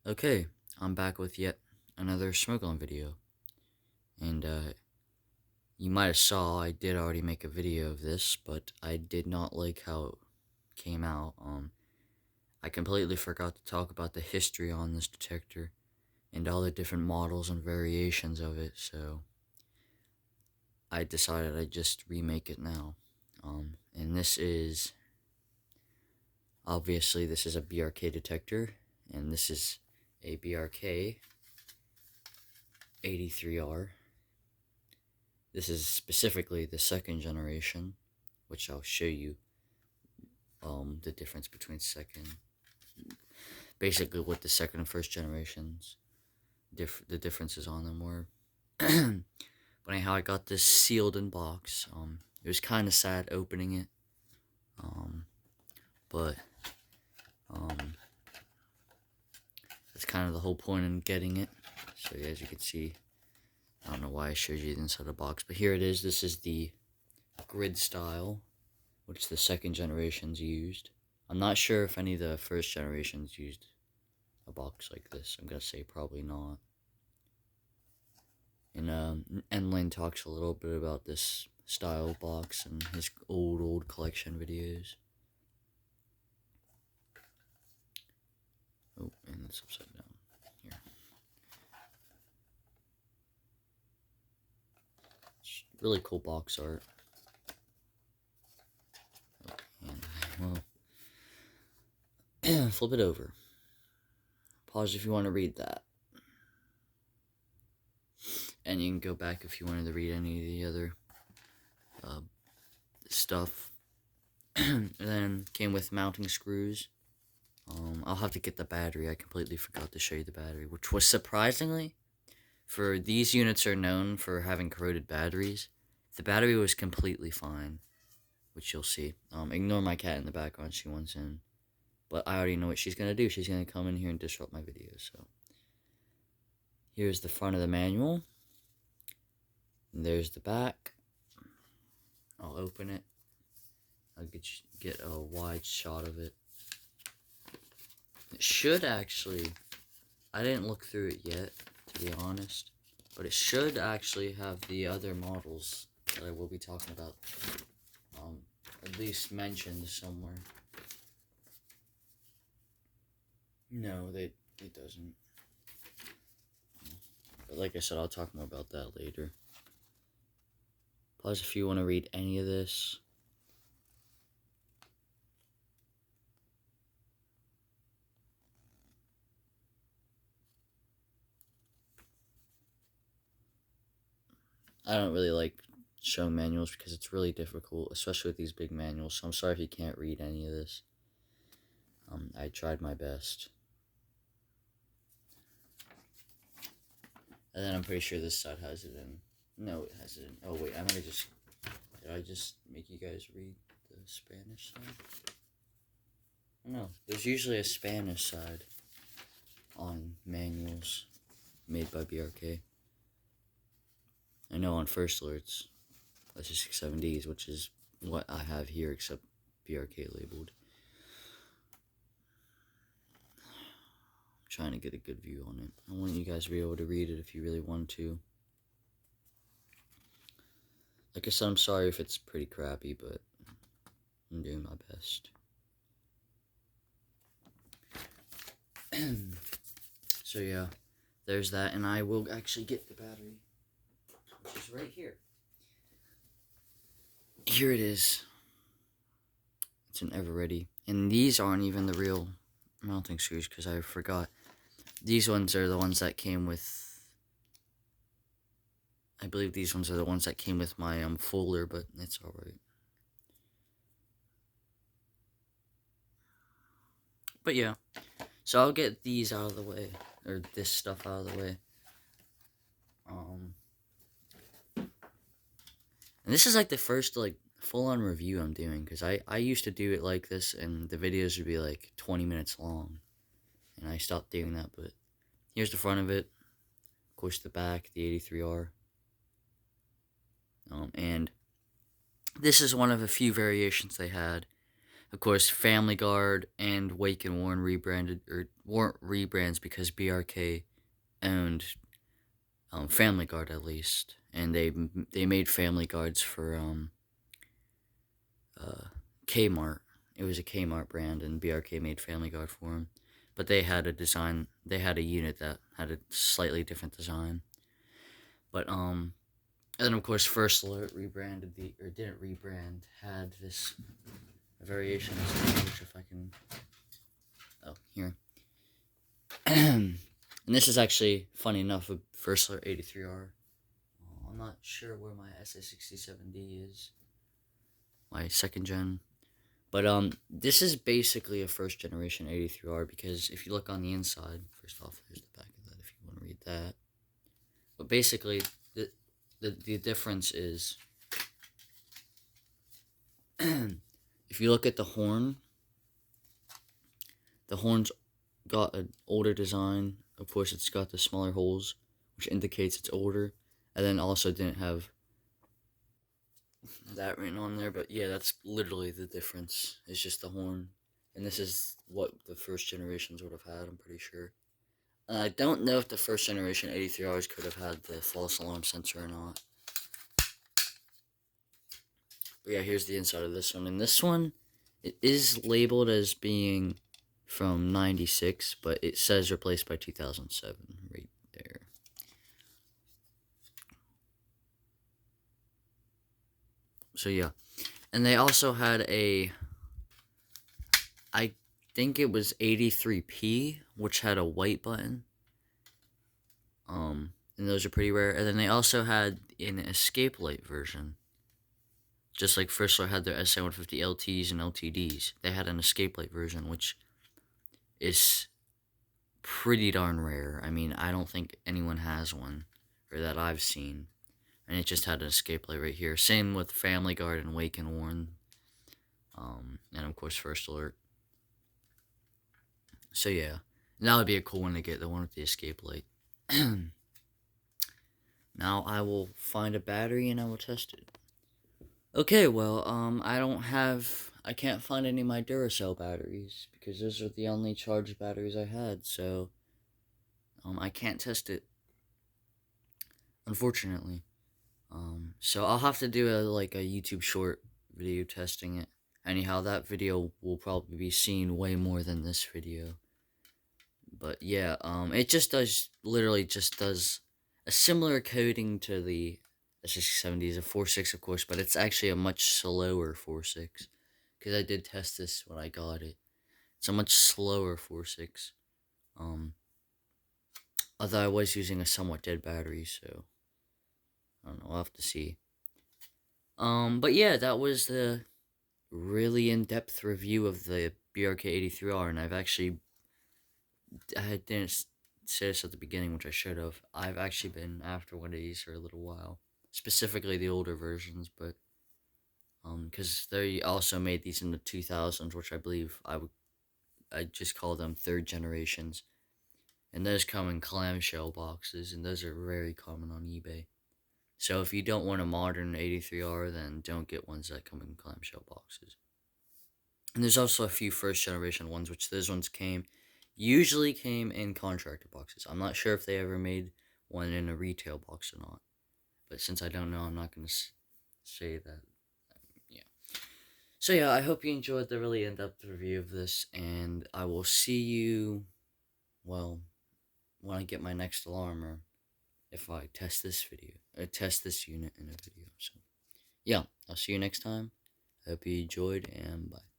Okay, I'm back with yet another smoke on video. And you might have saw I did already make a video of this, but I did not like how it came out. I completely forgot to talk about the history on this detector and all the different models and variations of it, so I decided I'd just remake it now. And obviously this is a BRK detector, and this is a BRK 83R. This is specifically the second generation, which I'll show you the difference between basically what the second and first generations, the differences on them were. But anyhow, I got this sealed in box. It was kind of sad opening it, but that's kind of the whole point in getting it. So yeah, as you can see, I don't know why I showed you the inside of the box, but here it is. This is the grid style, which the second generations used. I'm not sure if any of the first generations used a box like this. I'm gonna say probably not. And Lynn talks a little bit about this style box and his old collection videos. Oh, and it's upside down. Here. It's really cool box art. Oh, and well, flip it over. Pause if you want to read that. And you can go back if you wanted to read any of the other stuff. And then came with mounting screws. I'll have to get the battery. I completely forgot to show you the battery, which was surprisingly, for these units are known for having corroded batteries. The battery was completely fine, which you'll see. Ignore my cat in the background. She wants in. But I already know what she's going to do. She's going to come in here and disrupt my video. So here's the front of the manual. And there's the back. I'll open it. I'll get a wide shot of it. It should actually, I didn't look through it yet, to be honest, but it should actually have the other models that I will be talking about, at least mentioned somewhere. No, it doesn't. But like I said, I'll talk more about that later. Plus, if you want to read any of this, I don't really like showing manuals because it's really difficult, especially with these big manuals, so I'm sorry if you can't read any of this. I tried my best. And then I'm pretty sure this side has it in. No, it has it in. Oh, wait, did I just make you guys read the Spanish side? No, there's usually a Spanish side on manuals made by BRK. I know on First Alerts, that's just 67Ds, which is what I have here, except BRK labeled. I'm trying to get a good view on it. I want you guys to be able to read it if you really want to. Like I said, I'm sorry if it's pretty crappy, but I'm doing my best. So yeah, there's that, and I will actually get the battery, which is right here. Here it is. It's an ever ready, and these aren't even the real mounting screws because I forgot. These ones are the ones that came with. I believe these ones are the ones that came with my folder, but it's all right. But yeah, so I'll get these out of the way, or this stuff out of the way. And this is like the first like full-on review I'm doing, because I used to do it like this, and the videos would be like 20 minutes long, and I stopped doing that. But here's the front of it, of course the back, the 83R, and this is one of a few variations they had. Of course, Family Guard and Wake and Warren rebranded, or weren't rebrands, because BRK owned Family Guard at least, and they made Family Guards for uh, Kmart. It was a Kmart brand, and BRK made Family Guard for them. But they had a design. They had a unit that had a slightly different design. But and then of course First Alert rebranded or didn't rebrand, had this variation of this, which if I can, oh, here. And this is actually funny enough a First Alert 83R. I'm not sure where my SA67D is, my second gen. But this is basically a first generation 83R, because if you look on the inside, first off, there's the back of that if you want to read that. But basically, the difference is, if you look at the horn's got an older design. Of course, it's got the smaller holes, which indicates it's older, and then also didn't have that written on there. But yeah, that's literally the difference. It's just the horn, and this is what the first generations would have had, I'm pretty sure. I don't know if the first generation 83Rs could have had the false alarm sensor or not. But yeah, here's the inside of this one. And this one, it is labeled as being from 96, but it says replaced by 2007 right there. So yeah. And they also had I think it was 83P, which had a white button. And those are pretty rare. And then they also had an escape light version. Just like First Alert had their SA150 LTs and LTDs, they had an escape light version, which is pretty darn rare. I mean, I don't think anyone has one, or that I've seen. And it just had an escape light right here. Same with Family Guard and Wake and Warren. And of course First Alert. So yeah, that would be a cool one to get, the one with the escape light. Now I will find a battery and I will test it. Okay, well, I can't find any of my Duracell batteries, because those are the only charged batteries I had, so, I can't test it, unfortunately. So I'll have to do a YouTube short video testing it. Anyhow, that video will probably be seen way more than this video. But yeah, it literally just does a similar coding to the S6070, is a 4.6 of course, but it's actually a much slower 4.6, because I did test this when I got it. It's a much slower 4.6, although I was using a somewhat dead battery, so I don't know, I'll have to see. But yeah, that was the really in-depth review of the BRK 83R, and I didn't say this at the beginning, which I should have. I've actually been after one of these for a little while, specifically the older versions, but because they also made these in the 2000s, which I believe I just call them third generations, and those come in clamshell boxes, and those are very common on eBay. So if you don't want a modern 83R, then don't get ones that come in clamshell boxes. And there's also a few first generation ones, which those ones usually came in contractor boxes. I'm not sure if they ever made one in a retail box or not, but since I don't know, I'm not going to say that. Yeah. So yeah, I hope you enjoyed the really in-depth review of this, and I will see you, well, when I get my next alarm, or if I test this unit in a video. So yeah, I'll see you next time. I hope you enjoyed, and bye.